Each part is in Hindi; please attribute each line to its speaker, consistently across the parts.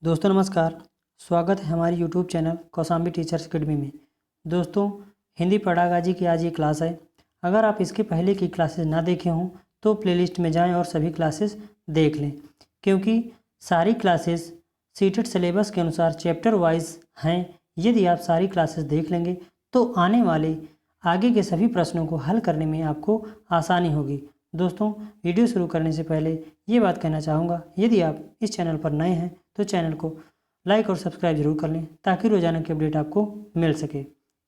Speaker 1: दोस्तों नमस्कार। स्वागत है हमारी YouTube channel Kaushambi teachers academy में। दोस्तों हिंदी पढ़ागाजी की आज ये क्लास है। अगर आप इसके पहले की क्लासेस ना देखे हों तो प्लेलिस्ट में जाएं और सभी क्लासेस देख लें, क्योंकि सारी क्लासेस सीटेड सिलेबस के अनुसार चैप्टर वाइज हैं। यदि आप सारी क्लासेस देख लेंगे तो आने वाले आगे के सभी प्रश्नों को हल करने में आपको आसानी होगी। दोस्तों वीडियो शुरू करने से पहले ये बात कहना चाहूँगा, यदि आप इस चैनल पर नए हैं तो चैनल को लाइक और सब्सक्राइब जरूर कर लें ताकि रोजाना की अपडेट आपको मिल सके।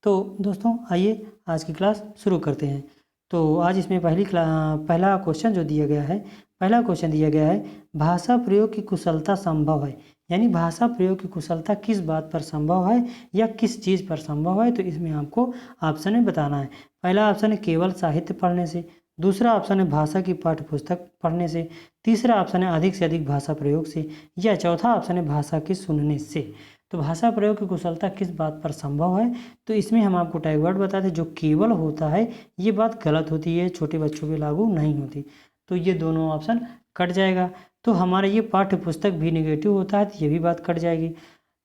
Speaker 1: तो दोस्तों आइए आज की क्लास शुरू करते हैं। तो आज इसमें पहला क्वेश्चन जो दिया गया है, पहला क्वेश्चन दिया गया है भाषा प्रयोग की कुशलता संभव है, यानी भाषा प्रयोग की कुशलता किस बात पर संभव है या किस चीज़ पर संभव है। तो इसमें आपको ऑप्शन में बताना है। पहला ऑप्शन है केवल साहित्य पढ़ने से, दूसरा ऑप्शन है भाषा की पाठ्य पुस्तक पढ़ने से, तीसरा ऑप्शन है अधिक से अधिक भाषा प्रयोग से, या चौथा ऑप्शन है भाषा के सुनने से। तो भाषा प्रयोग की कुशलता किस बात पर संभव है, तो इसमें हम आपको टैग वर्ड बताते हैं। जो केवल होता है ये बात गलत होती है, छोटे बच्चों पे लागू नहीं होती, तो ये दोनों ऑप्शन कट जाएगा। तो हमारा ये पाठ्य पुस्तक भी निगेटिव होता है तो ये भी बात कट जाएगी।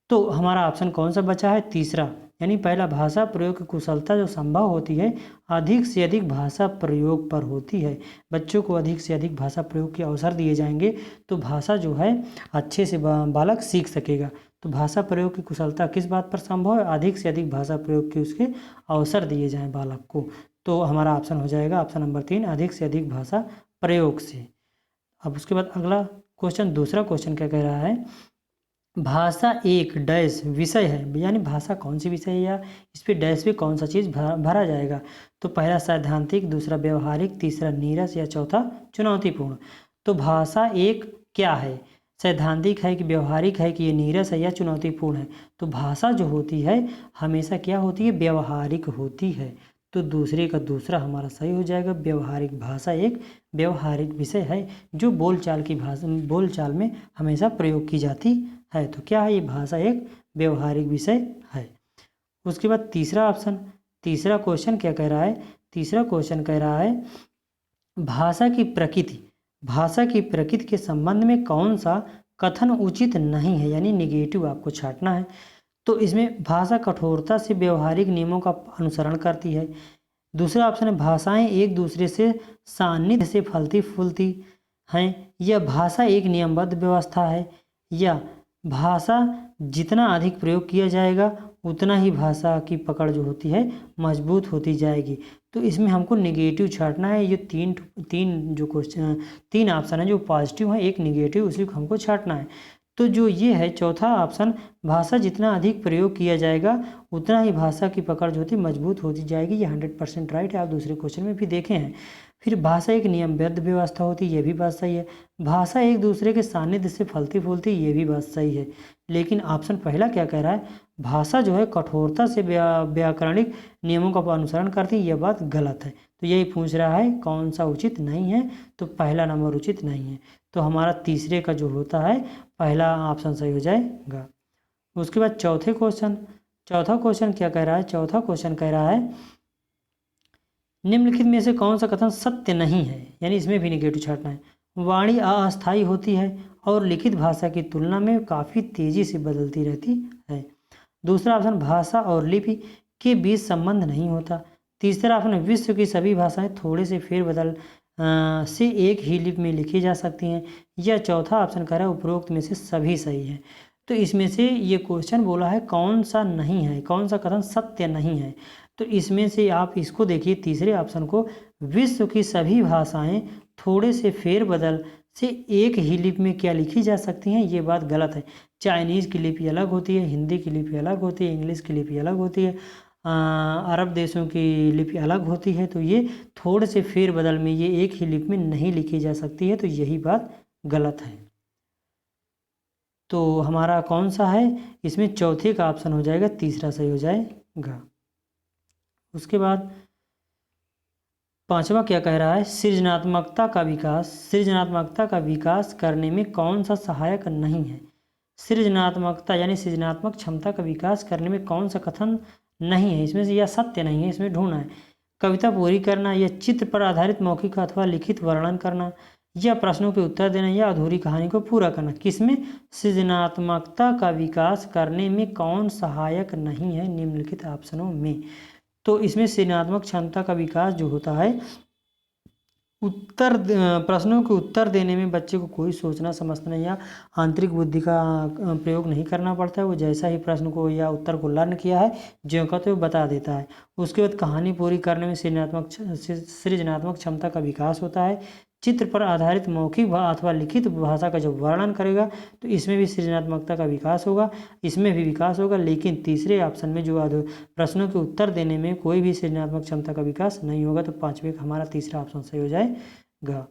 Speaker 1: तो हमारा ऑप्शन कौन सा बचा है, तीसरा, यानी पहला भाषा प्रयोग की कुशलता जो संभव होती है अधिक से अधिक भाषा प्रयोग पर होती है। बच्चों को अधिक से अधिक भाषा प्रयोग के अवसर दिए जाएंगे तो भाषा जो है अच्छे से बालक सीख सकेगा। तो भाषा प्रयोग की कुशलता किस बात पर संभव है, अधिक से अधिक भाषा प्रयोग के उसके अवसर दिए जाएं बालक को। तो हमारा ऑप्शन हो जाएगा ऑप्शन नंबर 3, अधिक से अधिक भाषा प्रयोग से। अब उसके बाद अगला क्वेश्चन, दूसरा क्वेश्चन क्या कह रहा है, भाषा एक डैश विषय है, यानी भाषा कौन सी विषय है या इस पे डैश पे कौन सा चीज़ भरा जाएगा। तो पहला सैद्धांतिक, दूसरा व्यवहारिक, तीसरा नीरस, या चौथा चुनौतीपूर्ण। तो भाषा एक क्या है, सैद्धांतिक है कि व्यवहारिक है कि ये नीरस है या चुनौतीपूर्ण है। तो भाषा जो होती है हमेशा क्या होती है, व्यवहारिक होती है। तो दूसरे का दूसरा हमारा सही हो जाएगा, व्यवहारिक। भाषा एक व्यवहारिक विषय है जो बोलचाल में हमेशा प्रयोग की जाती है। तो क्या है, ये भाषा एक व्यवहारिक विषय है। उसके बाद तीसरा ऑप्शन, तीसरा क्वेश्चन क्या कह रहा है, तीसरा क्वेश्चन कह रहा है भाषा की प्रकृति, भाषा की प्रकृति के संबंध में कौन सा कथन उचित नहीं है, यानी निगेटिव आपको छांटना है। तो इसमें भाषा कठोरता से व्यवहारिक नियमों का अनुसरण करती है। दूसरा ऑप्शन है भाषाएं एक दूसरे से सान्निध्य से फलती फूलती हैं, या भाषा एक नियमबद्ध व्यवस्था है, या भाषा जितना अधिक प्रयोग किया जाएगा उतना ही भाषा की पकड़ जो होती है मजबूत होती जाएगी। तो इसमें हमको निगेटिव छांटना है। ये तीन ऑप्शन है जो पॉजिटिव है, एक निगेटिव, उसी को हमको छांटना है। तो जो ये है चौथा ऑप्शन, भाषा जितना अधिक प्रयोग किया जाएगा उतना ही भाषा की पकड़ जो होती मजबूत होती जाएगी, ये 100% राइट है। आप दूसरे क्वेश्चन में भी देखे हैं। फिर भाषा एक नियमबद्ध व्यवस्था होती है, ये भी बात सही है। भाषा एक दूसरे के सानिध्य से फलती फूलती, ये भी बात सही है। लेकिन ऑप्शन पहला क्या कह रहा है, भाषा जो है कठोरता से व्याकरणिक नियमों का अनुसरण करती है, यह बात गलत है। तो यही पूछ रहा है कौन सा उचित नहीं है, तो पहला नंबर उचित नहीं है। तो हमारा तीसरे का जो होता है पहला ऑप्शन सही हो जाएगा। उसके बाद चौथा क्वेश्चन क्या कह रहा है, चौथा क्वेश्चन कह रहा है निम्नलिखित में से कौन सा कथन सत्य नहीं है, यानी इसमें भी निगेटिव छांटना है। वाणी अस्थायी होती है और लिखित भाषा की तुलना में काफ़ी तेजी से बदलती रहती है। दूसरा ऑप्शन, भाषा और लिपि के बीच संबंध नहीं होता। तीसरा ऑप्शन, विश्व की सभी भाषाएं थोड़े से फेरबदल से एक ही लिपि में लिखी जा सकती हैं। या चौथा ऑप्शन कह रहा है उपरोक्त में से सभी सही है। तो इसमें से ये क्वेश्चन बोला है कौन सा नहीं है, कौन सा कथन सत्य नहीं है। तो इसमें से आप इसको देखिए, तीसरे ऑप्शन को, विश्व की सभी भाषाएं थोड़े से फेरबदल से एक ही लिपि में क्या लिखी जा सकती हैं, ये बात गलत है। चाइनीज़ की लिपि अलग होती है, हिंदी की लिपि अलग होती है, इंग्लिश की लिपि अलग होती है, अरब देशों की लिपि अलग होती है। तो ये थोड़े से फेरबदल में ये एक ही लिपि में नहीं लिखी जा सकती है, तो यही बात गलत है। तो हमारा कौन सा है, इसमें चौथे का ऑप्शन हो जाएगा, तीसरा सही हो जाएगा। उसके बाद पांचवा क्या कह रहा है, सृजनात्मकता का विकास करने में कौन सा सहायक नहीं है। सृजनात्मकता यानी सृजनात्मक क्षमता का विकास करने में कौन सा कथन नहीं है, इसमें से या सत्य नहीं है, इसमें ढूंढना है। कविता पूरी करना, या चित्र पर आधारित मौखिक अथवा लिखित वर्णन करना, या प्रश्नों के उत्तर देना या अधूरी कहानी को पूरा करना। किसमें सृजनात्मकता का विकास करने में कौन सहायक नहीं है निम्नलिखित ऑप्शनों में। तो इसमें सृजनात्मक क्षमता का विकास जो होता है, प्रश्नों के उत्तर देने में बच्चे को कोई सोचना समझना या आंतरिक बुद्धि का प्रयोग नहीं करना पड़ता है। वो जैसा ही प्रश्न को या उत्तर को लर्न किया है ज्यों का त्यों बता देता है। उसके बाद कहानी पूरी करने में सृजनात्मक क्षमता का विकास होता है। चित्र पर आधारित मौखिक अथवा लिखित भाषा का जब वर्णन करेगा तो इसमें भी सृजनात्मकता का विकास होगा, इसमें भी विकास होगा। लेकिन तीसरे ऑप्शन में जो प्रश्नों के उत्तर देने में कोई भी सृजनात्मक क्षमता का विकास नहीं होगा। तो पांचवें का हमारा तीसरा ऑप्शन सही हो जाएगा।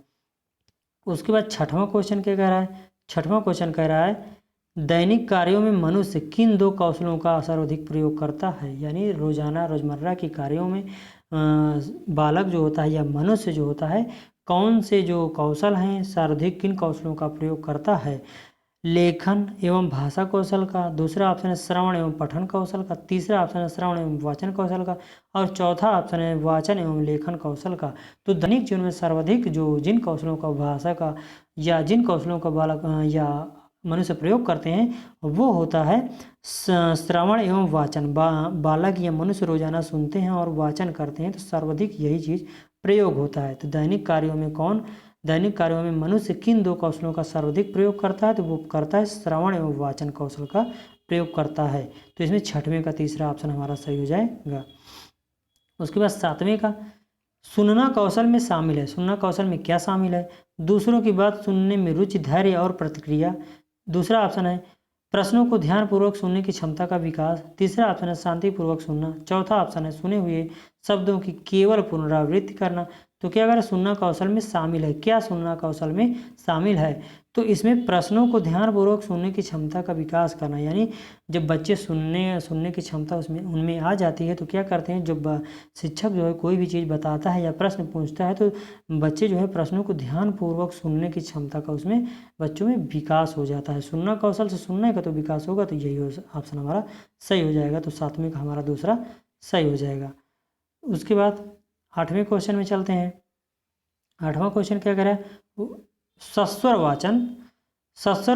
Speaker 1: उसके बाद छठवां क्वेश्चन क्या कह रहा है। छठवां क्वेश्चन कह रहा है दैनिक कार्यों में मनुष्य किन दो कौशलों का सर्वाधिक प्रयोग करता है। यानी रोजमर्रा के कार्यों में बालक जो होता है या मनुष्य जो होता है कौन से जो कौशल हैं सर्वाधिक किन कौशलों का प्रयोग करता है। लेखन एवं भाषा कौशल का, दूसरा ऑप्शन है श्रवण एवं पठन कौशल का, तीसरा ऑप्शन है श्रवण एवं वाचन कौशल का और चौथा ऑप्शन है वाचन एवं लेखन कौशल का। तो दैनिक जीवन में सर्वाधिक जो जिन कौशलों का भाषा का या जिन कौशलों का बालक या मनुष्य प्रयोग करते हैं वो होता है श्रवण एवं वाचन। बालक या मनुष्य रोजाना सुनते हैं और वाचन करते हैं तो सर्वाधिक यही चीज़ प्रयोग होता है। तो दैनिक कार्यों में मनुष्य किन दो कौशलों का सर्वाधिक प्रयोग करता है। तो वो करता है श्रवण एवं वाचन कौशल का प्रयोग करता है। तो इसमें छठवें का तीसरा ऑप्शन हमारा सही हो जाएगा। उसके बाद सातवें का सुनना कौशल में शामिल है। सुनना कौशल में क्या शामिल है। दूसरों की बात सुनने में रुचि, धैर्य और प्रतिक्रिया। दूसरा ऑप्शन है प्रश्नों को ध्यानपूर्वक सुनने की क्षमता का विकास। तीसरा ऑप्शन है शांतिपूर्वक सुनना। चौथा ऑप्शन है सुने हुए शब्दों की केवल पुनरावृत्ति करना। तो क्या अगर सुनना कौशल में शामिल है, क्या सुनना कौशल में शामिल है। तो इसमें प्रश्नों को ध्यानपूर्वक सुनने की क्षमता का विकास करना। यानी जब बच्चे सुनने की क्षमता उनमें आ जाती है तो क्या करते हैं, जब शिक्षक जो है कोई भी चीज़ बताता है या प्रश्न पूछता है तो बच्चे जो है प्रश्नों को ध्यानपूर्वक सुनने की क्षमता का उसमें बच्चों में विकास हो जाता है। सुनना कौशल से सुनने का तो विकास होगा। तो यही ऑप्शन हमारा सही हो जाएगा। तो सातवें का हमारा दूसरा सही हो जाएगा। उसके बाद आठवें क्वेश्चन में चलते हैं। आठवां क्वेश्चन क्या कह रहा है सस्वर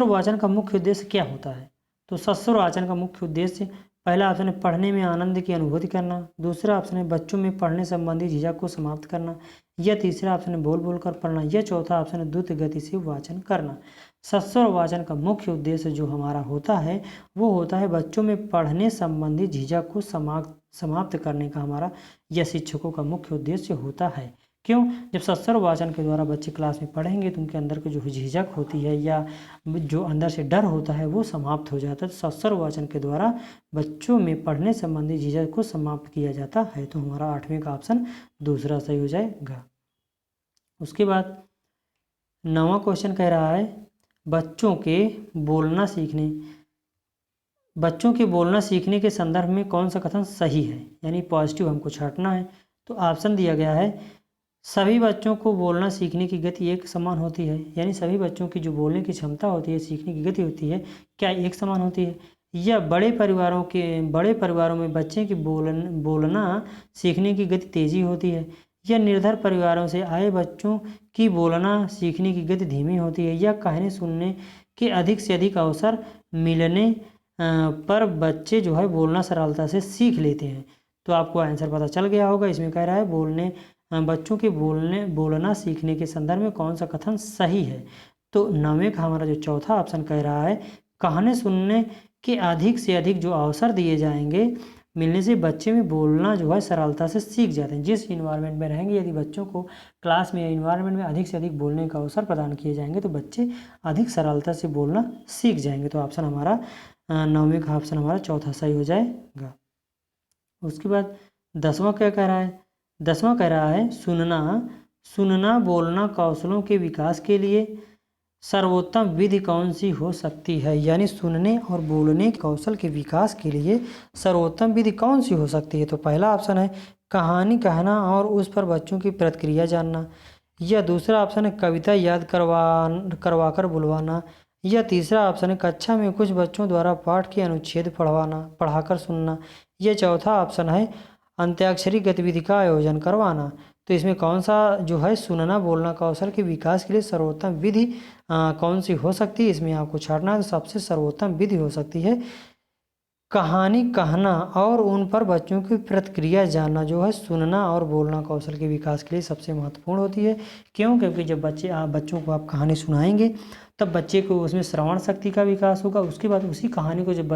Speaker 1: वाचन का मुख्य उद्देश्य क्या होता है। तो सस्वर वाचन का मुख्य उद्देश्य पहला ऑप्शन है पढ़ने में आनंद की अनुभूति करना। दूसरा ऑप्शन है बच्चों में पढ़ने संबंधी झिझक को समाप्त करना। या तीसरा ऑप्शन है बोल बोल कर पढ़ना। या चौथा ऑप्शन है द्रुत गति से वाचन करना। सस्वर वाचन का मुख्य उद्देश्य जो हमारा होता है वो होता है बच्चों में पढ़ने संबंधी झिझक को समाप्त करने का हमारा यह शिक्षकों का मुख्य उद्देश्य होता है। क्यों, जब सस्वर वाचन के द्वारा बच्चे क्लास में पढ़ेंगे तो उनके अंदर की जो झिझक होती है या जो अंदर से डर होता है वो समाप्त हो जाता है। तो सस्वर वाचन के द्वारा बच्चों में पढ़ने संबंधी झिझक को समाप्त किया जाता है। तो हमारा आठवें का ऑप्शन दूसरा सही हो जाएगा। उसके बाद नौवां क्वेश्चन कह रहा है बच्चों के बोलना सीखने के संदर्भ में कौन सा कथन सही है। यानी पॉजिटिव हमको छांटना है। तो ऑप्शन दिया गया है सभी बच्चों को बोलना सीखने की गति एक समान होती है। यानी सभी बच्चों की जो बोलने की क्षमता होती है, सीखने की गति होती है, क्या एक समान होती है। या बड़े परिवारों में बच्चे की बोलना सीखने की गति तेजी होती है। या निर्धर परिवारों से आए बच्चों की बोलना सीखने की गति धीमी होती है। या कहने सुनने के अधिक से अधिक अवसर मिलने पर बच्चे जो है बोलना सरलता से सीख लेते हैं। तो आपको आंसर पता चल गया होगा। इसमें कह रहा है बच्चों के बोलना सीखने के संदर्भ में कौन सा कथन सही है। तो नौवें का हमारा जो चौथा ऑप्शन कह रहा है कहने सुनने के अधिक से अधिक जो अवसर दिए जाएंगे मिलने से बच्चे में बोलना जो है सरलता से सीख जाते हैं। जिस इन्वायरमेंट में रहेंगे, यदि बच्चों को क्लास में या इन्वायरमेंट में अधिक से अधिक बोलने का अवसर प्रदान किए जाएंगे तो बच्चे अधिक सरलता से बोलना सीख जाएंगे। तो ऑप्शन हमारा नौवें का ऑप्शन हमारा चौथा सही हो जाएगा। उसके बाद दसवां क्या कह रहा है। दसवां कह रहा है सुनना बोलना कौशलों के विकास के लिए सर्वोत्तम विधि कौन सी हो सकती है। यानी सुनने और बोलने कौशल के विकास के लिए सर्वोत्तम विधि कौन सी हो सकती है। तो पहला ऑप्शन है कहानी कहना और उस पर बच्चों की प्रतिक्रिया जानना। या दूसरा ऑप्शन है कविता याद करवाकर बुलवाना। या तीसरा ऑप्शन है कक्षा में कुछ बच्चों द्वारा पाठ के अनुच्छेद पढ़ाकर सुनना। यह चौथा ऑप्शन है अंत्याक्षरी गतिविधि का आयोजन करवाना। तो इसमें कौन सा जो है सुनना बोलना कौशल के विकास के लिए सर्वोत्तम विधि कौन सी हो सकती है, इसमें आपको छांटना है। तो सबसे सर्वोत्तम विधि हो सकती है कहानी कहना और उन पर बच्चों की प्रतिक्रिया जानना, जो है सुनना और बोलना कौशल के विकास के लिए सबसे महत्वपूर्ण होती है। क्यों? क्योंकि जब बच्चों को आप कहानी सुनाएंगे तब बच्चे को उसमें श्रवण शक्ति का विकास होगा। उसके बाद उसी कहानी को जब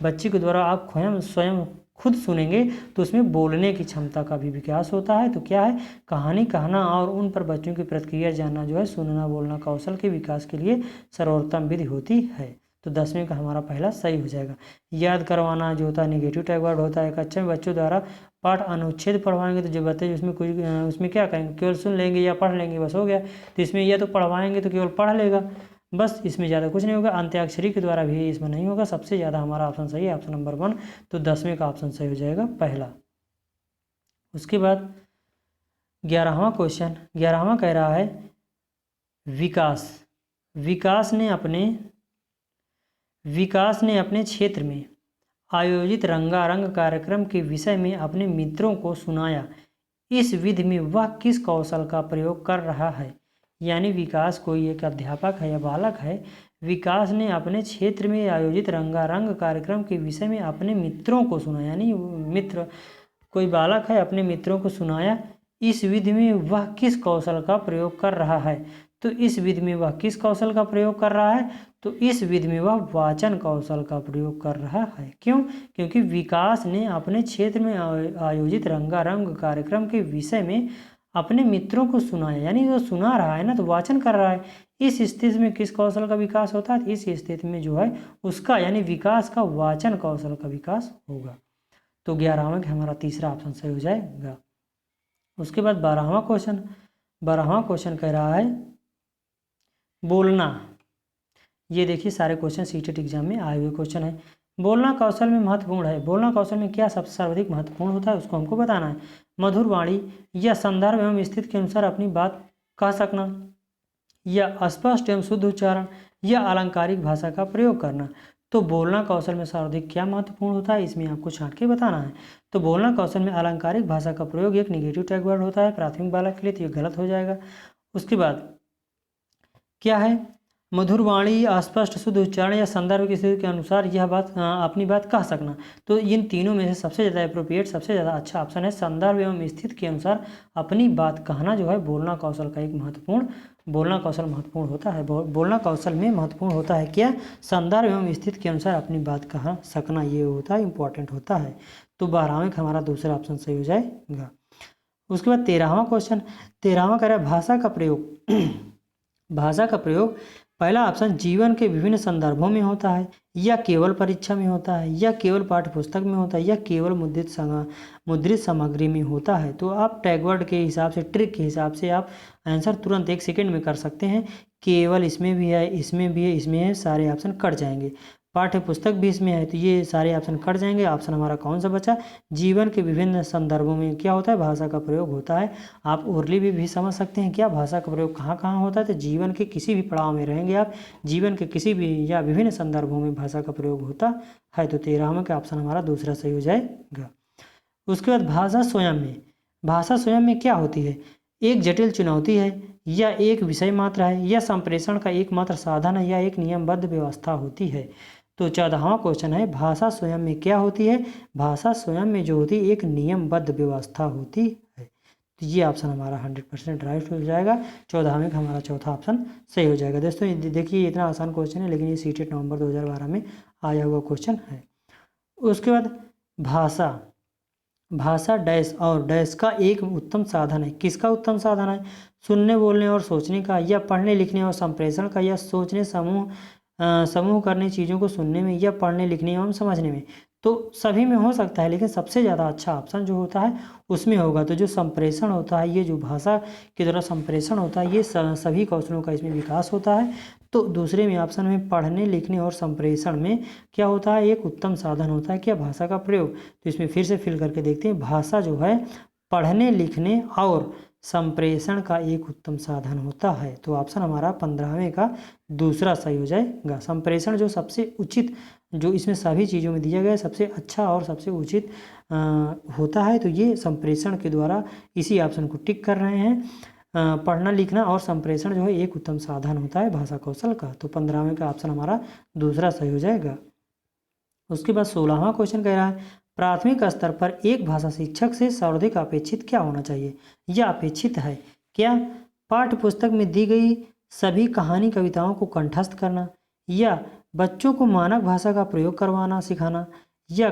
Speaker 1: बच्चे के द्वारा आप स्वयं खुद सुनेंगे तो उसमें बोलने की क्षमता का भी विकास होता है। तो क्या है, कहानी कहना और उन पर बच्चों की प्रतिक्रिया जानना जो है सुनना बोलना कौशल के विकास के लिए सर्वोत्तम विधि होती है। तो 10वीं का हमारा पहला सही हो जाएगा। याद करवाना जो होता है नेगेटिव टैग वर्ड होता है। कक्षा में बच्चों द्वारा पाठ अनुच्छेद पढ़वाएंगे तो जो बच्चे उसमें कुछ उसमें क्या करेंगे, केवल सुन लेंगे या पढ़ लेंगे, बस हो गया। तो इसमें या तो पढ़वाएंगे तो केवल पढ़ लेगा, बस, इसमें ज़्यादा कुछ नहीं होगा। अंत्याक्षरी के द्वारा भी इसमें नहीं होगा। सबसे ज़्यादा हमारा ऑप्शन सही है, ऑप्शन नंबर 1। तो 10वीं का ऑप्शन सही हो जाएगा पहला। उसके बाद 11वां क्वेश्चन, 11वां कह रहा है विकास ने अपने क्षेत्र में आयोजित रंगारंग कार्यक्रम के विषय में अपने मित्रों को सुनाया। इस विधि में वह किस कौशल का प्रयोग कर रहा है? यानी विकास कोई एक अध्यापक है या बालक है। विकास ने अपने क्षेत्र में आयोजित रंगारंग कार्यक्रम के विषय में अपने मित्रों को सुनाया, यानी मित्र कोई बालक है, अपने मित्रों को सुनाया। इस विधि में वह किस कौशल का प्रयोग कर रहा है? तो इस विधि में वह किस कौशल का प्रयोग कर रहा है? तो इस विधि में वह वाचन कौशल का प्रयोग कर रहा है। क्यों? क्योंकि विकास ने अपने क्षेत्र में आयोजित रंगारंग कार्यक्रम के विषय में अपने मित्रों को सुनाया, यानी वो सुना रहा है ना, तो वाचन कर रहा है। इस स्थिति में किस कौशल का विकास होता है? इस स्थिति में जो है उसका यानी विकास का वाचन कौशल का विकास होगा। तो 11वां का हमारा तीसरा ऑप्शन सही हो जाएगा। उसके बाद 12वां क्वेश्चन कह रहा है बोलना। ये देखिए सारे क्वेश्चन सीटेट एग्जाम में आए हुए क्वेश्चन है। बोलना कौशल में महत्वपूर्ण है। बोलना कौशल में क्या सबसे सर्वाधिक महत्वपूर्ण होता है उसको हमको बताना है। मधुर वाणी या संदर्भ एवं स्थिति के अनुसार अपनी बात कह सकना, या स्पष्ट एवं शुद्ध उच्चारण, या अलंकारिक भाषा का प्रयोग करना। तो बोलना कौशल में सर्वाधिक क्या महत्वपूर्ण होता है, इसमें आपको छांट के बताना है। तो बोलना कौशल में अलंकारिक भाषा का प्रयोग एक निगेटिव टैग वर्ड होता है प्राथमिक बालक के लिए, तो ये गलत हो जाएगा। उसके बाद क्या है, मधुर वाणी, अस्पष्ट शुद्ध उच्चारण या संदर्भ की स्थिति के अनुसार यह बात अपनी बात कह सकना। तो इन तीनों में से सबसे ज़्यादा अप्रोप्रिएट, सबसे ज़्यादा अच्छा ऑप्शन है संदर्भ एवं स्थिति के अनुसार अपनी बात कहना जो है बोलना कौशल का एक बोलना कौशल महत्वपूर्ण होता है। बोलना कौशल में महत्वपूर्ण होता है क्या, संदर्भ एवं स्थिति के अनुसार अपनी बात कह सकना, ये होता है इंपॉर्टेंट होता है। तो 12वें का हमारा दूसरा ऑप्शन सही हो जाएगा। उसके बाद 13वां क्वेश्चन, 13वां कह रहा है भाषा का प्रयोग। भाषा का प्रयोग पहला ऑप्शन जीवन के विभिन्न संदर्भों में होता है, या केवल परीक्षा में होता है, या केवल पाठ्य पुस्तक में होता है, या केवल मुद्रित सामग्री में होता है। तो आप टैग वर्ड के हिसाब से, ट्रिक के हिसाब से आप आंसर तुरंत 1 सेकंड में कर सकते हैं। केवल इसमें भी है, इसमें भी है, इसमें है, सारे ऑप्शन कट जाएंगे। पाठ्य पुस्तक भी इसमें है, तो ये सारे ऑप्शन कट जाएंगे। ऑप्शन हमारा कौन सा बचा, जीवन के विभिन्न संदर्भों में क्या होता है, भाषा का प्रयोग होता है। आप ओरली भी समझ सकते हैं क्या भाषा का प्रयोग कहाँ कहाँ होता है। तो जीवन के किसी भी पड़ाव में रहेंगे आप, जीवन के किसी भी या विभिन्न संदर्भों में भाषा का प्रयोग होता है। तो 13वां का ऑप्शन हमारा दूसरा सही हो जाएगा। उसके बाद भाषा स्वयं में क्या होती है, एक जटिल चुनौती है, या एक विषय मात्र है, या संप्रेषण का एकमात्र साधन है, या एक नियमबद्ध व्यवस्था होती है। तो 14वां क्वेश्चन है भाषा स्वयं में क्या होती है। भाषा स्वयं में जो होती है एक नियमबद्ध व्यवस्था होती है। तो ये ऑप्शन हमारा 100% राइट हो जाएगा। 14वें का हमारा चौथा ऑप्शन सही हो जाएगा। दोस्तों देखिए इतना आसान क्वेश्चन है, लेकिन ये सीटेट नवंबर 2012 में आया हुआ क्वेश्चन है। उसके बाद भाषा डैश और डैश का एक उत्तम साधन है। किसका उत्तम साधन है, सुनने बोलने और सोचने का, या पढ़ने लिखने और संप्रेषण का, या सोचने समूह करने चीज़ों को सुनने में, या पढ़ने लिखने एवं समझने में। तो सभी में हो सकता है, लेकिन सबसे ज़्यादा अच्छा ऑप्शन जो होता है उसमें होगा। तो जो संप्रेषण होता है, ये जो भाषा के द्वारा संप्रेषण होता है, ये सभी कौशलों का इसमें विकास होता है। तो दूसरे में ऑप्शन में पढ़ने लिखने और संप्रेषण में क्या होता है, एक उत्तम साधन होता है क्या, भाषा का प्रयोग। तो इसमें फिर से फिल करके देखते हैं। भाषा जो है पढ़ने लिखने और संप्रेषण का एक उत्तम साधन होता है। तो ऑप्शन हमारा 15वें का दूसरा सही हो जाएगा। संप्रेषण जो सबसे उचित, जो इसमें सभी चीज़ों में दिया गया है, सबसे अच्छा और सबसे उचित होता है, तो ये संप्रेषण के द्वारा इसी ऑप्शन को टिक कर रहे हैं। पढ़ना लिखना और संप्रेषण जो है एक उत्तम साधन होता है भाषा कौशल का। तो 15वें का ऑप्शन हमारा दूसरा सही हो जाएगा। उसके बाद 16वां क्वेश्चन कह रहा है, प्राथमिक स्तर पर एक भाषा शिक्षक से सर्वाधिक अपेक्षित क्या होना चाहिए? यह अपेक्षित है क्या? पाठ्य पुस्तक में दी गई सभी कहानी कविताओं को कंठस्थ करना, या बच्चों को मानक भाषा का प्रयोग करवाना सिखाना, या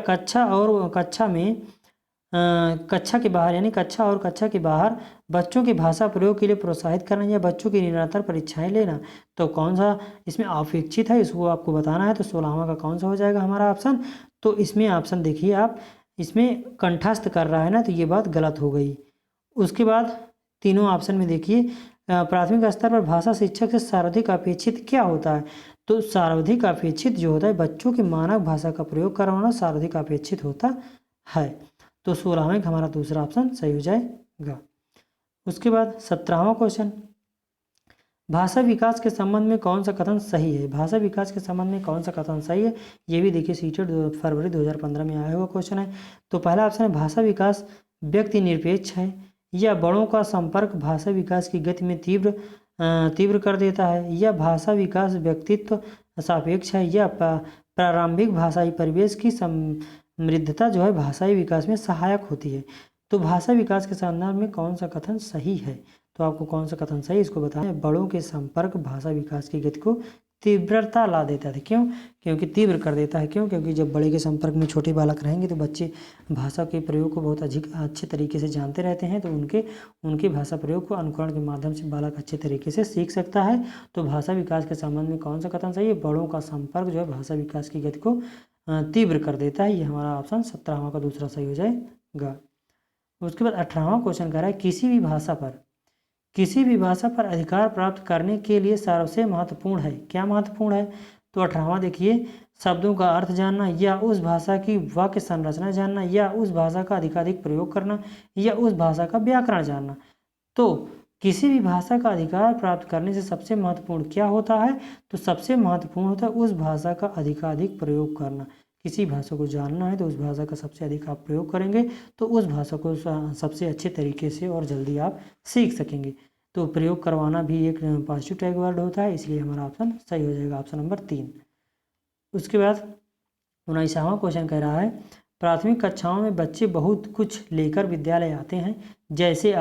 Speaker 1: कक्षा के बाहर यानी कक्षा और कक्षा के बाहर बच्चों के भाषा प्रयोग के लिए प्रोत्साहित करना, या बच्चों की निरंतर परीक्षाएं लेना। तो कौन सा इसमें अपेक्षित है इसको आपको बताना है। तो 16वां का कौन सा हो जाएगा हमारा ऑप्शन? तो इसमें ऑप्शन देखिए आप, इसमें कंठस्थ कर रहा है ना, तो ये बात गलत हो गई। उसके बाद तीनों ऑप्शन में देखिए, प्राथमिक स्तर पर भाषा शिक्षक से सर्वाधिक अपेक्षित क्या होता है? तो सर्वाधिक अपेक्षित जो होता है बच्चों की मानक भाषा का प्रयोग करवाना सर्वाधिक अपेक्षित होता है। तो 16वें का हमारा दूसरा ऑप्शन सही हो जाएगा। उसके बाद 17वां क्वेश्चन, भाषा विकास के संबंध में कौन सा कथन सही है? भाषा विकास के संबंध में कौन सा कथन सही है? ये भी देखिए सीटेट फरवरी 2015 में आया हुआ क्वेश्चन है। तो पहला ऑप्शन है, भाषा विकास व्यक्ति निरपेक्ष है, या बड़ों का संपर्क भाषा विकास की गति में तीव्र कर देता है, या भाषा विकास व्यक्तित्व सापेक्ष है, या प्रारंभिक भाषाई परिवेश की समृद्धता जो है भाषाई विकास में सहायक होती है। तो भाषा विकास के संदर्भ में कौन सा कथन सही है? तो आपको कौन सा कथन सही इसको बताना है। बड़ों के संपर्क भाषा विकास की गति को तीव्रता ला देता है। क्यों? क्योंकि तीव्र कर देता है। क्यों? क्योंकि जब बड़े के संपर्क में छोटे बालक रहेंगे तो बच्चे भाषा के प्रयोग को बहुत अच्छे तरीके से जानते रहते हैं, तो उनके भाषा प्रयोग को अनुकरण के माध्यम से बालक अच्छे तरीके से सीख सकता है। तो भाषा विकास के संबंध में कौन सा कथन सही है? बड़ों का संपर्क जो है भाषा विकास की गति को तीव्र कर देता है। ये हमारा ऑप्शन 17वां का दूसरा सही हो जाएगा। उसके बाद 18वां क्वेश्चन कह रहा है, किसी भी भाषा पर अधिकार प्राप्त करने के लिए सबसे महत्वपूर्ण है। क्या महत्वपूर्ण है? तो 18वां देखिए, शब्दों का अर्थ जानना, या उस भाषा की वाक्य संरचना जानना, या उस भाषा का अधिकाधिक प्रयोग करना, या उस भाषा का व्याकरण जानना। तो किसी भी भाषा का अधिकार प्राप्त करने से सबसे महत्वपूर्ण क्या होता है? तो सबसे महत्वपूर्ण होता है उस भाषा का अधिकाधिक प्रयोग करना। किसी भाषा को जानना है तो उस भाषा का सबसे अधिक आप प्रयोग करेंगे तो उस भाषा को सबसे अच्छे तरीके से और जल्दी आप सीख सकेंगे। तो प्रयोग करवाना भी एक पॉजिटिव टैग वर्ड होता है, इसलिए हमारा ऑप्शन सही हो जाएगा, ऑप्शन नंबर 3। उसके बाद 19वां क्वेश्चन कह रहा है, प्राथमिक कक्षाओं में बच्चे बहुत कुछ लेकर विद्यालय आते हैं, जैसे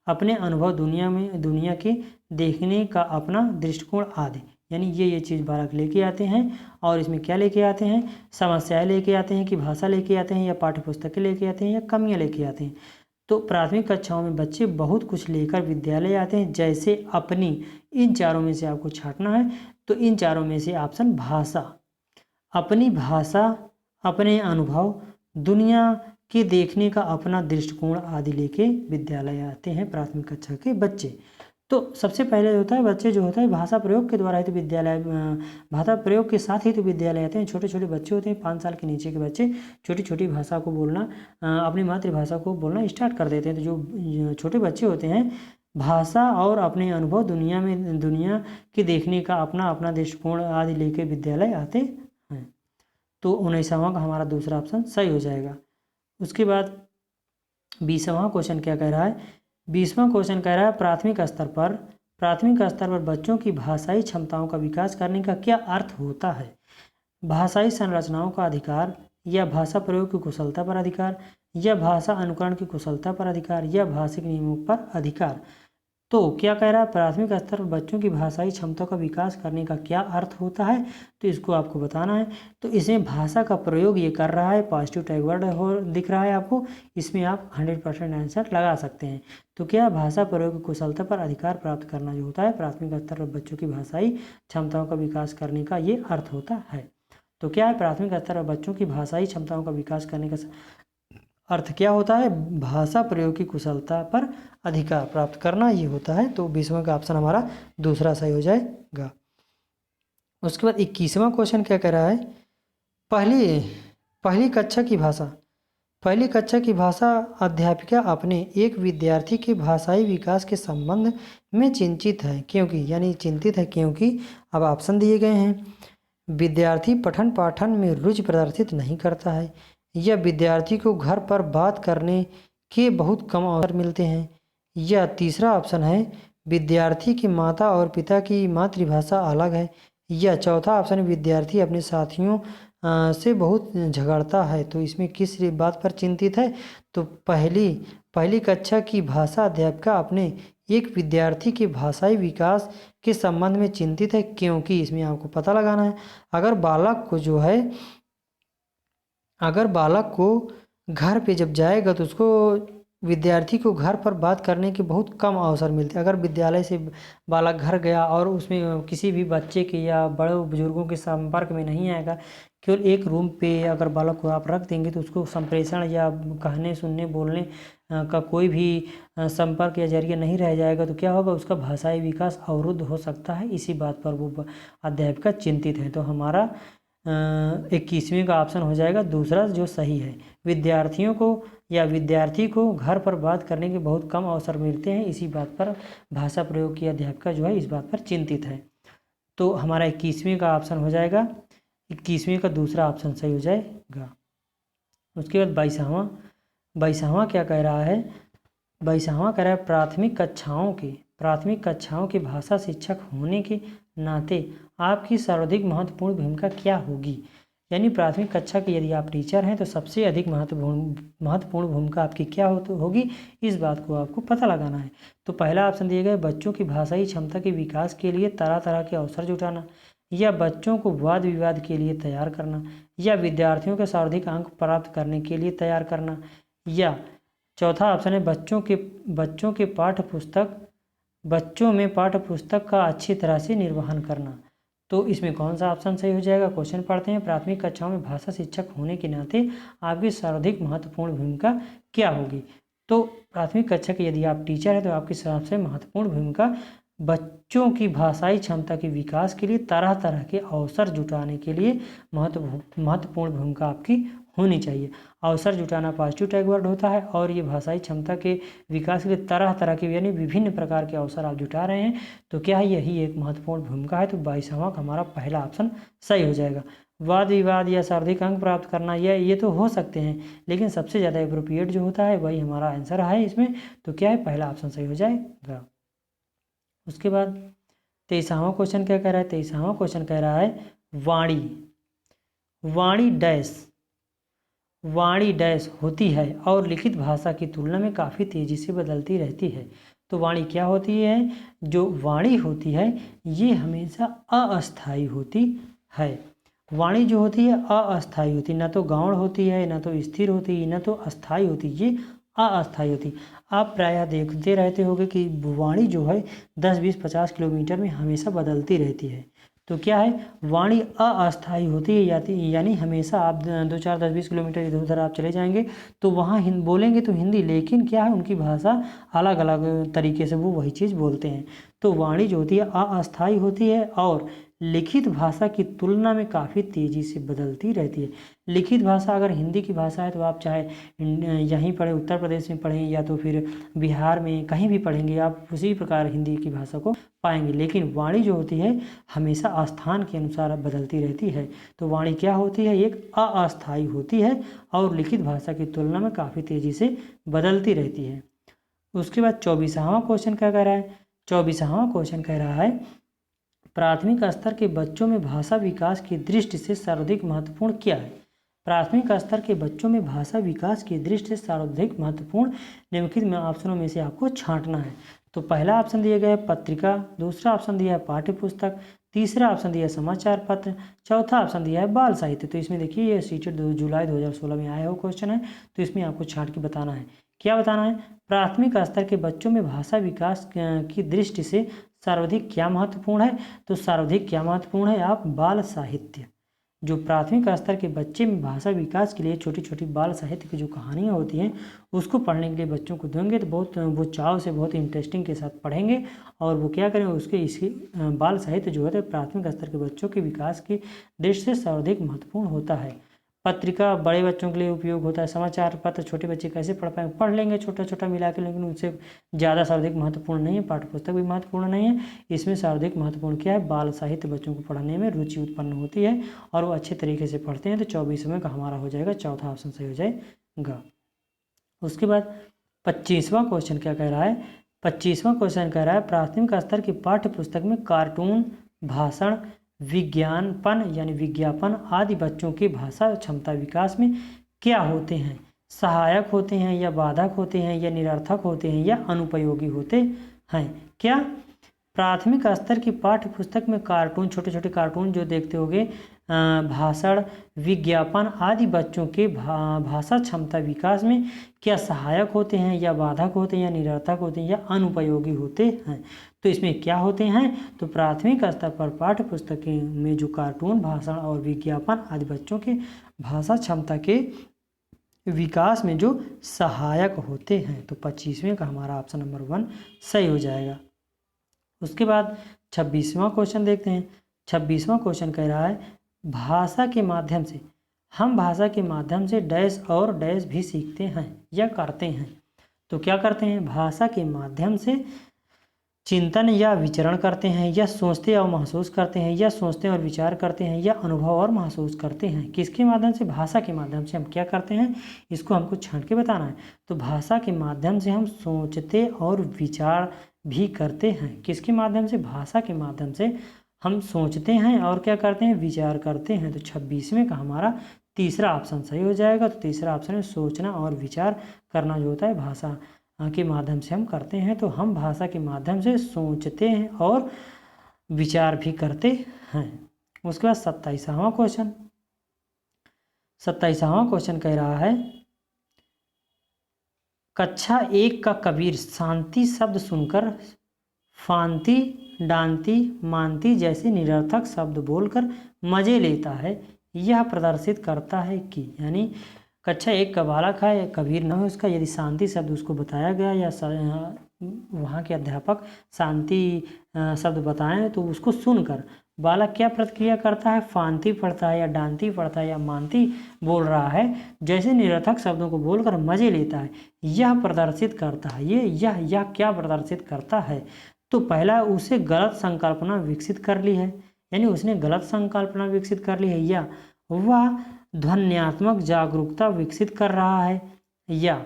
Speaker 1: अपने अनुभव दुनिया के देखने का अपना दृष्टिकोण आदि। यानी ये चीज़ बालक लेके आते हैं, और इसमें क्या लेके आते हैं? समस्याएं लेके आते हैं, कि भाषा लेके आते हैं, या पाठ्य पुस्तकें लेके आते हैं, या कमियां लेके आते हैं। तो प्राथमिक कक्षाओं में बच्चे बहुत कुछ लेकर विद्यालय आते हैं, जैसे अपनी, इन चारों में से आपको छांटना है। तो इन चारों में से ऑप्शन भाषा, अपनी भाषा, अपने अनुभव, दुनिया के देखने का अपना दृष्टिकोण आदि लेके विद्यालय आते हैं प्राथमिक कक्षा के बच्चे। तो सबसे पहले होता है बच्चे जो होता है भाषा प्रयोग के द्वारा ही तो भाषा प्रयोग के साथ ही तो विद्यालय आते हैं। छोटे छोटे बच्चे होते हैं, 5 साल के नीचे के बच्चे छोटी छोटी भाषा को बोलना, अपनी मातृभाषा को बोलना स्टार्ट कर देते हैं। तो जो छोटे बच्चे होते हैं भाषा और अपने अनुभव दुनिया के देखने का अपना दृष्टिकोण आदि लेके विद्यालय आते हैं। तो 19वां का हमारा दूसरा ऑप्शन सही हो जाएगा। उसके बाद 20वां क्वेश्चन क्या कह रहा है? 20वां क्वेश्चन कह रहा है, प्राथमिक स्तर पर बच्चों की भाषाई क्षमताओं का विकास करने का क्या अर्थ होता है? भाषाई संरचनाओं का अधिकार, या भाषा प्रयोग की कुशलता पर अधिकार, या भाषा अनुकरण की कुशलता पर अधिकार, या भाषिक नियमों पर अधिकार। तो क्या कह रहा है? प्राथमिक स्तर पर बच्चों की भाषाई क्षमता का विकास करने का क्या अर्थ होता है? तो इसको आपको बताना है। तो इसमें भाषा का प्रयोग ये कर रहा है, पॉजिटिव टैग वर्ड दिख रहा है आपको, इसमें आप 100% आंसर लगा सकते हैं। तो क्या भाषा प्रयोग की कुशलता पर अधिकार प्राप्त करना जो होता है प्राथमिक स्तर पर बच्चों की भाषाई क्षमताओं का विकास करने का ये अर्थ होता है। तो क्या है? प्राथमिक स्तर पर बच्चों की भाषाई क्षमताओं का विकास करने का अर्थ क्या होता है? भाषा प्रयोग की कुशलता पर अधिकार प्राप्त करना ये होता है। तो 20वां का ऑप्शन हमारा दूसरा सही हो जाएगा। उसके बाद 21वां क्वेश्चन क्या कह रहा है? पहली कक्षा की भाषा पहली कक्षा की भाषा अध्यापिका अपने एक विद्यार्थी के भाषाई विकास के संबंध में चिंतित है क्योंकि अब ऑप्शन दिए गए हैं। विद्यार्थी पठन पाठन में रुचि प्रदर्शित नहीं करता है, या विद्यार्थी को घर पर बात करने के बहुत कम अवसर मिलते हैं, या तीसरा ऑप्शन है विद्यार्थी की माता और पिता की मातृभाषा अलग है, या चौथा ऑप्शन विद्यार्थी अपने साथियों से बहुत झगड़ता है। तो इसमें किस बात पर चिंतित है? तो पहली कक्षा की भाषा अध्यापिका अपने एक विद्यार्थी के भाषाई विकास के संबंध में चिंतित है, क्योंकि इसमें आपको पता लगाना है अगर बालक को घर पे जब जाएगा तो उसको विद्यार्थी को घर पर बात करने के बहुत कम अवसर मिलते हैं। अगर विद्यालय से बालक घर गया और उसमें किसी भी बच्चे के या बड़े बुजुर्गों के संपर्क में नहीं आएगा, केवल एक रूम पे अगर बालक को आप रख देंगे तो उसको संप्रेषण या कहने सुनने बोलने का कोई भी संपर्क या जरिया नहीं रह जाएगा, तो क्या होगा, उसका भाषाई विकास अवरुद्ध हो सकता है। इसी बात पर वो अध्यापिका चिंतित है। तो हमारा 21वें का ऑप्शन हो जाएगा दूसरा जो सही है। विद्यार्थी को घर पर बात करने के बहुत कम अवसर मिलते हैं, इसी बात पर भाषा प्रयोग की अध्यापिका जो है इस बात पर चिंतित है। तो हमारा 21वें का ऑप्शन हो जाएगा, 21वें का दूसरा ऑप्शन सही हो जाएगा। उसके बाद 22वां क्या कह रहा है? 22वां कह रहा है प्राथमिक कक्षाओं के भाषा शिक्षक होने के नाते आपकी सर्वाधिक महत्वपूर्ण भूमिका क्या होगी। यानी प्राथमिक कक्षा के यदि आप टीचर हैं तो सबसे अधिक महत्वपूर्ण भूमिका आपकी क्या होगी, इस बात को आपको पता लगाना है। तो पहला ऑप्शन दिया गया बच्चों की भाषाई क्षमता के विकास के लिए तरह तरह के अवसर जुटाना, या बच्चों को वाद विवाद के लिए तैयार करना, या विद्यार्थियों के सर्वाधिक अंक प्राप्त करने के लिए तैयार करना, या चौथा ऑप्शन है बच्चों में पाठ्य पुस्तक का अच्छी तरह से निर्वहन करना। तो इसमें कौन सा ऑप्शन सही हो जाएगा? क्वेश्चन पढ़ते हैं। प्राथमिक कक्षाओं में भाषा शिक्षक होने के नाते आपकी सर्वाधिक महत्वपूर्ण भूमिका क्या होगी। तो प्राथमिक कक्षा के यदि आप टीचर हैं तो आपकी सबसे महत्वपूर्ण भूमिका बच्चों की भाषाई क्षमता के विकास के लिए तरह तरह के अवसर जुटाने के लिए महत्वपूर्ण भूमिका आपकी होनी चाहिए। अवसर जुटाना पॉजिटिव टैग वर्ड होता है, और ये भाषाई क्षमता के विकास के लिए तरह तरह के यानी विभिन्न प्रकार के अवसर आप जुटा रहे हैं, तो क्या है, यही एक महत्वपूर्ण भूमिका है। तो 22वां का हमारा पहला ऑप्शन सही हो जाएगा। वाद विवाद या सर्वाधिक अंक प्राप्त करना ये तो हो सकते हैं, लेकिन सबसे ज़्यादा एप्रोप्रिएट जो होता है वही हमारा आंसर है इसमें। तो क्या है, पहला ऑप्शन सही हो जाएगा। उसके बाद 23वां क्वेश्चन क्या कह रहा है? 23वां क्वेश्चन कह रहा है वाणी डैश होती है और लिखित भाषा की तुलना में काफ़ी तेज़ी से बदलती रहती है। तो वाणी क्या होती है? जो वाणी होती है ये हमेशा अस्थायी होती है। वाणी जो होती है अस्थायी होती है, ना तो गौण होती है, ना तो स्थिर होती है, ना तो अस्थायी होती है, ये अस्थायी होती। आप प्रायः देखते रहते होंगे कि वाणी जो है 10, 20, 50 किलोमीटर में हमेशा बदलती रहती है। तो क्या है, वाणी अस्थायी होती है, यानी हमेशा आप 2, 4, 10, 20 किलोमीटर इधर उधर आप चले जाएंगे तो वहाँ बोलेंगे तो हिंदी, लेकिन क्या है, उनकी भाषा अलग अलग तरीके से वो वही चीज़ बोलते हैं। तो वाणी जो होती है अस्थायी होती है और लिखित भाषा की तुलना में काफ़ी तेज़ी से बदलती रहती है। लिखित भाषा अगर हिंदी की भाषा है तो आप चाहे यहीं पढ़ें, उत्तर प्रदेश में पढ़ें या तो फिर बिहार में कहीं भी पढ़ेंगे, आप उसी प्रकार हिंदी की भाषा को पाएंगे। लेकिन वाणी जो होती है हमेशा स्थान के अनुसार बदलती रहती है। तो वाणी क्या होती है, एक अस्थायी होती है और लिखित भाषा की तुलना में काफ़ी तेज़ी से बदलती रहती है। उसके बाद 24वां क्वेश्चन क्या कह रहा है? 24वां क्वेश्चन कह रहा है प्राथमिक स्तर के बच्चों में भाषा विकास की दृष्टि से सर्वाधिक महत्वपूर्ण क्या है। प्राथमिक स्तर के बच्चों में भाषा विकास की दृष्टि से सर्वाधिक महत्वपूर्ण निम्नलिखित में ऑप्शनों में से आपको छांटना है। तो पहला ऑप्शन दिया गया है पत्रिका, दूसरा ऑप्शन दिया है पाठ्य पुस्तक, तीसरा ऑप्शन दिया है समाचार पत्र, चौथा ऑप्शन दिया है बाल साहित्य। तो इसमें देखिए ये सीटेड जुलाई 2016 में आया हुआ क्वेश्चन है, तो इसमें आपको छांट के बताना है। क्या बताना है? प्राथमिक स्तर के बच्चों में भाषा विकास की दृष्टि से सर्वाधिक क्या महत्वपूर्ण है? तो सर्वाधिक क्या महत्वपूर्ण है, आप बाल साहित्य। जो प्राथमिक स्तर के बच्चे में भाषा विकास के लिए छोटी छोटी बाल साहित्य की जो कहानियाँ होती हैं उसको पढ़ने के लिए बच्चों को देंगे तो बहुत वो चाव से बहुत इंटरेस्टिंग के साथ पढ़ेंगे और वो क्या करेंगे, इसकी बाल साहित्य जो होता है प्राथमिक स्तर के बच्चों के विकास की दृष्टि से सर्वाधिक महत्वपूर्ण होता है। पत्रिका बड़े बच्चों के लिए उपयोग होता है। समाचार पत्र छोटे बच्चे कैसे पढ़ पाएंगे, पढ़ लेंगे छोटा छोटा मिला के, लेकिन उनसे ज़्यादा सर्वाधिक महत्वपूर्ण नहीं है। पाठ्य पुस्तक भी महत्वपूर्ण नहीं है, इसमें सर्वाधिक महत्वपूर्ण क्या है, बाल साहित्य बच्चों को पढ़ने में रुचि उत्पन्न होती है और वो अच्छे तरीके से पढ़ते हैं। तो 24वें का हमारा हो जाएगा, चौथा ऑप्शन सही हो जाएगा। उसके बाद 25वां क्वेश्चन क्या कह रहा है, 25वां क्वेश्चन कह रहा है प्राथमिक स्तर की पाठ्य पुस्तक में कार्टून, भाषण, विज्ञापन यानी विज्ञापन आदि बच्चों की भाषा क्षमता विकास में क्या होते हैं, सहायक होते हैं या बाधक होते हैं या निरर्थक होते हैं या अनुपयोगी होते हैं। क्या प्राथमिक स्तर की पाठ्य पुस्तक में कार्टून, छोटे छोटे कार्टून जो देखते होंगे, भाषण, विज्ञापन आदि बच्चों के भाषा क्षमता विकास में क्या सहायक होते हैं या बाधक होते हैं या निरर्थक होते हैं या अनुपयोगी होते हैं। तो इसमें क्या होते हैं, तो प्राथमिक स्तर पर पाठ्य पुस्तक में जो कार्टून, भाषण और विज्ञापन आदि बच्चों के भाषा क्षमता के विकास में जो सहायक होते हैं। तो 25वें का हमारा ऑप्शन नंबर 1 सही हो जाएगा। उसके बाद 26वां क्वेश्चन देखते हैं। 26वां क्वेश्चन कह रहा है भाषा के माध्यम से, हम भाषा के माध्यम से डैश और डैश भी सीखते हैं या करते हैं। तो क्या करते हैं, भाषा के माध्यम से चिंतन या विचरण करते हैं, या सोचते और महसूस करते हैं, या सोचते और विचार करते हैं, या अनुभव और महसूस करते हैं। किसके माध्यम से, भाषा के माध्यम से हम क्या करते हैं, इसको हमको छांट के बताना है। तो भाषा के माध्यम से हम सोचते और विचार भी करते हैं। किसके माध्यम से, भाषा के माध्यम से हम सोचते हैं और क्या करते हैं, विचार करते हैं। तो 26वें का हमारा तीसरा ऑप्शन सही हो जाएगा। तो तीसरा ऑप्शन है सोचना और विचार करना जो होता है भाषा के माध्यम से हम करते हैं। तो हम भाषा के माध्यम से सोचते हैं और विचार भी करते हैं। उसके बाद 27वां क्वेश्चन, 27वां क्वेश्चन कह रहा है कक्षा 1 का कबीर शांति शब्द सुनकर फांति, डांति, मानती जैसे निरर्थक शब्द बोलकर मजे लेता है, यह प्रदर्शित करता है कि, यानी कक्षा 1 का बालक है, कबीर न हो उसका, यदि शांति शब्द उसको बताया गया या वहाँ के अध्यापक शांति शब्द बताएं तो उसको सुनकर बालक क्या प्रतिक्रिया करता है, फांति पढ़ता है या डांती पढ़ता है या मानती बोल रहा है, जैसे निरर्थक शब्दों को बोलकर मजे लेता है, यह प्रदर्शित करता है। यह क्या प्रदर्शित करता है, तो पहला उसे गलत संकल्पना विकसित कर ली है, यानी उसने गलत संकल्पना विकसित कर ली है, या वह ध्वन्यात्मक जागरूकता विकसित कर रहा है, या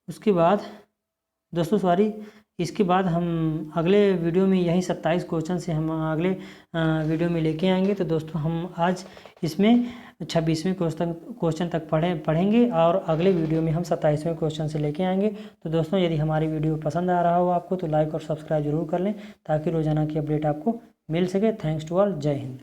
Speaker 1: उसके बाद दोस्तों इसके बाद हम अगले वीडियो में यही 27 क्वेश्चन से हम अगले वीडियो में लेके आएंगे। तो दोस्तों हम आज इसमें 26वें क्वेश्चन तक पढ़ेंगे और अगले वीडियो में हम 27वें क्वेश्चन से लेके आएंगे। तो दोस्तों यदि हमारी वीडियो पसंद आ रहा हो आपको तो लाइक और सब्सक्राइब जरूर कर लें ताकि रोजाना की अपडेट आपको मिल सके। थैंक्स टू ऑल, जय हिंद।